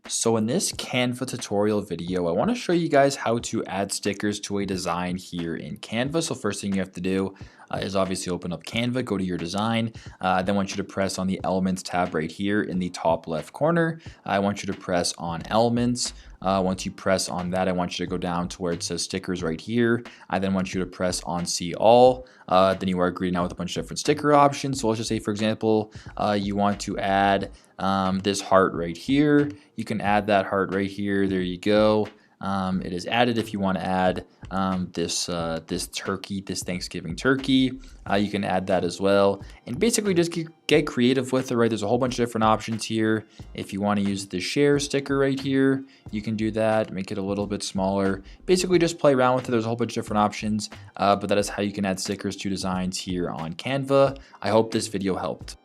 So in this Canva tutorial video, I want to show you guys how to add stickers to a design here in Canva. So first thing you have to do is obviously open up Canva, go to your design. Then I want you to press on the Elements tab right here in the top left corner. I want you to press on Elements. Once you press on that, I want you to go down to where it says stickers right here. I then want you to press on See All. Then you are greeted now with a bunch of different sticker options. So let's just say, for example, you want to add this heart right here. You can add that heart right here. There you go. It is added. If you want to add this turkey, this Thanksgiving turkey, you can add that as well. And basically just get creative with it, right? There's a whole bunch of different options here. If you want to use the share sticker right here, you can do that, make it a little bit smaller. Basically just play around with it. There's a whole bunch of different options, but that is how you can add stickers to designs here on Canva. I hope this video helped.